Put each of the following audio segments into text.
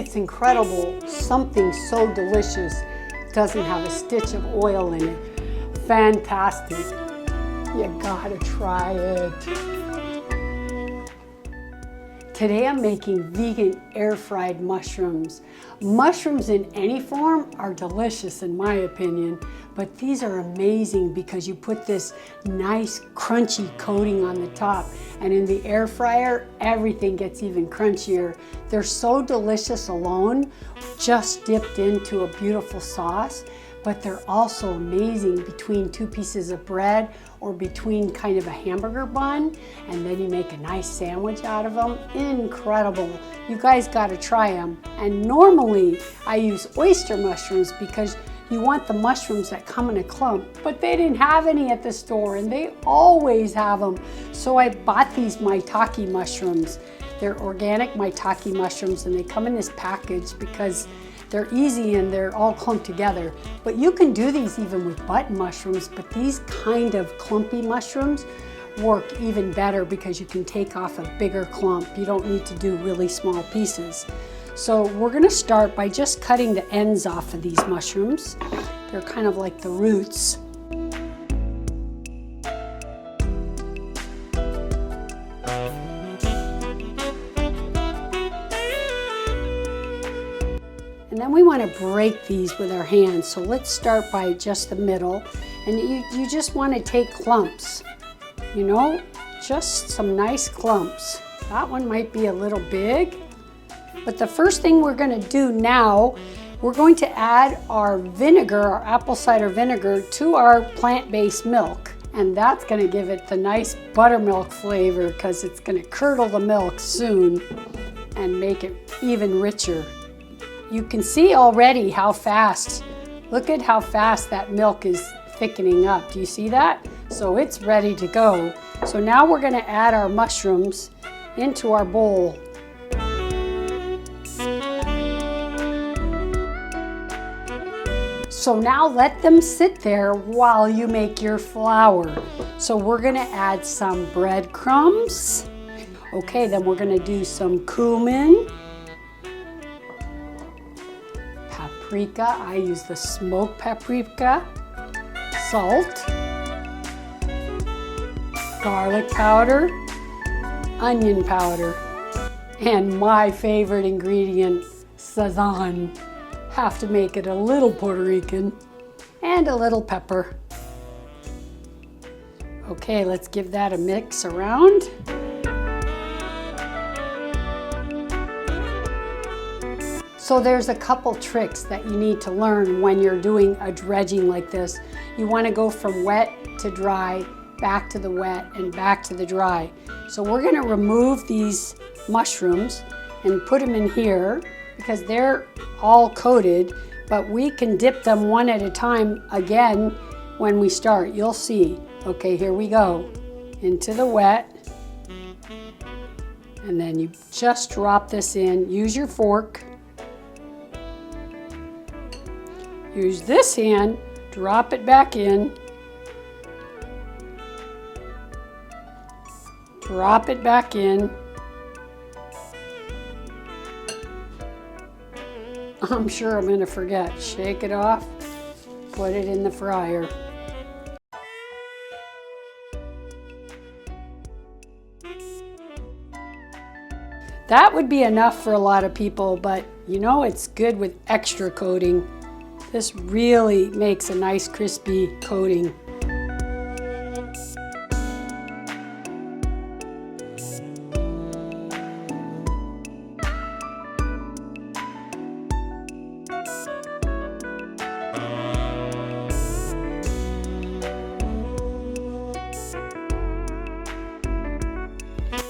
It's incredible. Something so delicious doesn't have a stitch of oil in it. Fantastic. You gotta try it. Today I'm making vegan air-fried mushrooms. Mushrooms in any form are delicious in my opinion, but these are amazing because you put this nice crunchy coating on the top, and in the air fryer, everything gets even crunchier. They're so delicious alone, just dipped into a beautiful sauce, but they're also amazing between two pieces of bread or between kind of a hamburger bun, and then you make a nice sandwich out of them. Incredible. You guys gotta try them. And normally I use oyster mushrooms because you want the mushrooms that come in a clump, but they didn't have any at the store and they always have them. So I bought these maitake mushrooms. They're organic maitake mushrooms and they come in this package because they're easy and they're all clumped together. But you can do these even with button mushrooms, but these kind of clumpy mushrooms work even better because you can take off a bigger clump. You don't need to do really small pieces. So we're gonna start by just cutting the ends off of these mushrooms. They're kind of like the roots. And then we want to break these with our hands. So let's start by just the middle. And you just want to take clumps, you know, just some nice clumps. That one might be a little big. But the first thing we're going to do now, we're going to add our vinegar, our apple cider vinegar, to our plant-based milk. And that's going to give it the nice buttermilk flavor because it's going to curdle the milk soon and make it even richer. You can see already how fast, look at how fast that milk is thickening up. Do you see that? So it's ready to go. So now we're going to add our mushrooms into our bowl. So now let them sit there while you make your flour. So we're going to add some breadcrumbs. Okay, then we're going to do some cumin. Paprika, I use the smoked paprika, salt, garlic powder, onion powder, and my favorite ingredient, sazon. Have to make it a little Puerto Rican, and a little pepper. Okay, let's give that a mix around. So there's a couple tricks that you need to learn when you're doing a dredging like this. You want to go from wet to dry, back to the wet, and back to the dry. So we're going to remove these mushrooms and put them in here because they're all coated, but we can dip them one at a time again when we start. You'll see. Okay, here we go. Into the wet. And then you just drop this in. Use your fork. Use this hand, drop it back in, drop it back in. I'm sure I'm going to forget. Shake it off, put it in the fryer. That would be enough for a lot of people, but you know it's good with extra coating. This really makes a nice crispy coating.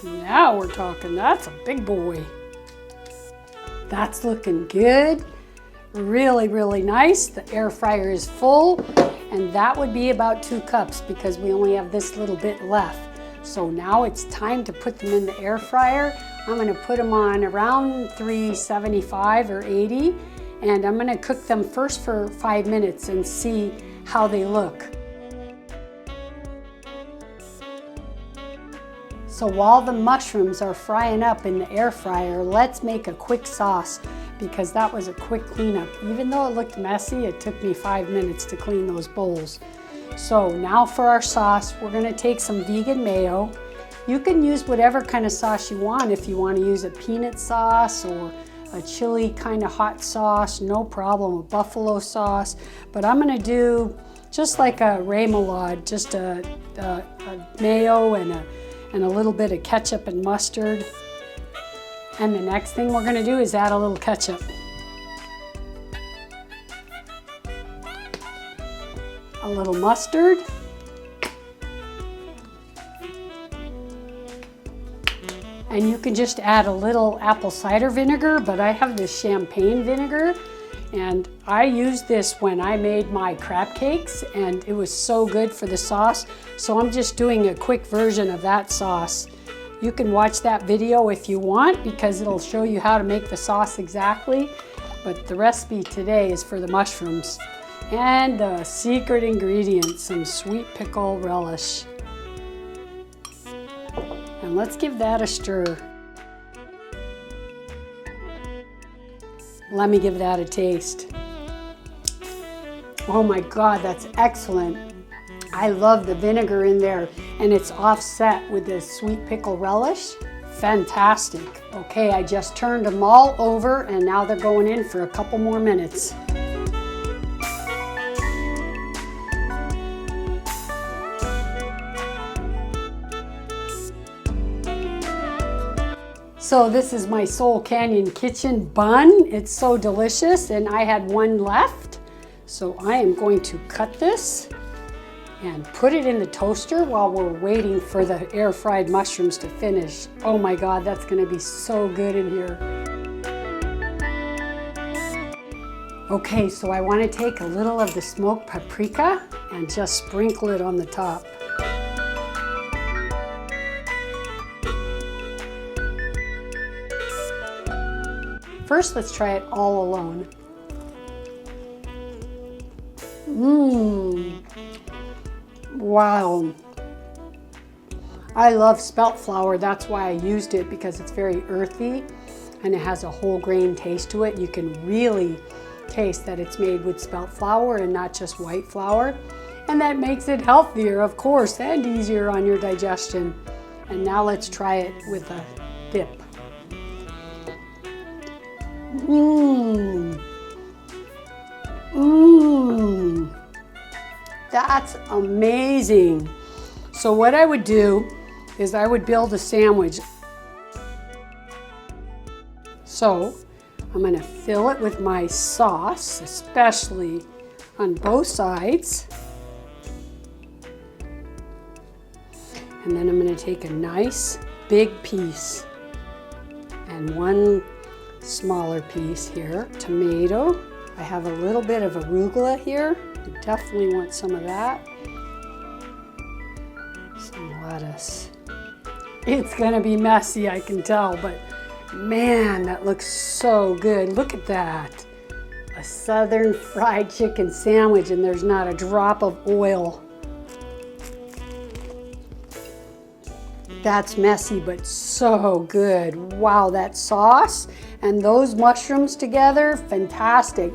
Now we're talking. That's a big boy. That's looking good. Really, really nice. The air fryer is full, and that would be about 2 cups because we only have this little bit left. So now it's time to put them in the air fryer. I'm going to put them on around 375 or 80, and I'm going to cook them first for 5 minutes and see how they look. So while the mushrooms are frying up in the air fryer, let's make a quick sauce because that was a quick cleanup. Even though it looked messy, it took me 5 minutes to clean those bowls. So now for our sauce, we're gonna take some vegan mayo. You can use whatever kind of sauce you want. If you want to use a peanut sauce or a chili kind of hot sauce, no problem, a buffalo sauce. But I'm gonna do just like a remoulade, just a mayo and a little bit of ketchup and mustard. And the next thing we're gonna do is add a little ketchup. A little mustard. And you can just add a little apple cider vinegar, but I have this champagne vinegar, and I used this when I made my crab cakes, and it was so good for the sauce. So I'm just doing a quick version of that sauce. You can watch that video if you want, because it'll show you how to make the sauce exactly. But the recipe today is for the mushrooms. And the secret ingredient, some sweet pickle relish. And let's give that a stir. Let me give that a taste. Oh my God, that's excellent. I love the vinegar in there, and it's offset with the sweet pickle relish. Fantastic. Okay, I just turned them all over, and now they're going in for a couple more minutes. So this is my Soul Canyon Kitchen bun. It's so delicious, and I had one left. So I am going to cut this and put it in the toaster while we're waiting for the air fried mushrooms to finish. Oh my God, that's gonna be so good in here. Okay, so I wanna take a little of the smoked paprika and just sprinkle it on the top. First, let's try it all alone. Wow. I love spelt flour. That's why I used it, because it's very earthy and it has a whole grain taste to it. You can really taste that it's made with spelt flour and not just white flour. And that makes it healthier, of course, and easier on your digestion. And now let's try it with a dip. That's amazing. So what I would do is I would build a sandwich. So I'm gonna fill it with my sauce, especially on both sides. And then I'm gonna take a nice big piece and one smaller piece here. Tomato. I have a little bit of arugula here. You definitely want some of that. Some lettuce. It's gonna be messy, I can tell, but man, that looks so good. Look at that. A southern fried chicken sandwich, and there's not a drop of oil. That's messy, but so good. Wow, that sauce and those mushrooms together, fantastic.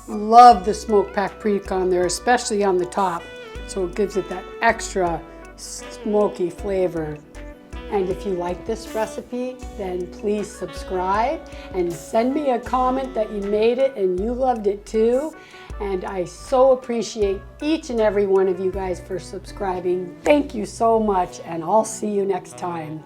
Love the smoked paprika on there, especially on the top. So it gives it that extra smoky flavor. And if you like this recipe, then please subscribe and send me a comment that you made it and you loved it too. And I so appreciate each and every one of you guys for subscribing. Thank you so much, and I'll see you next time.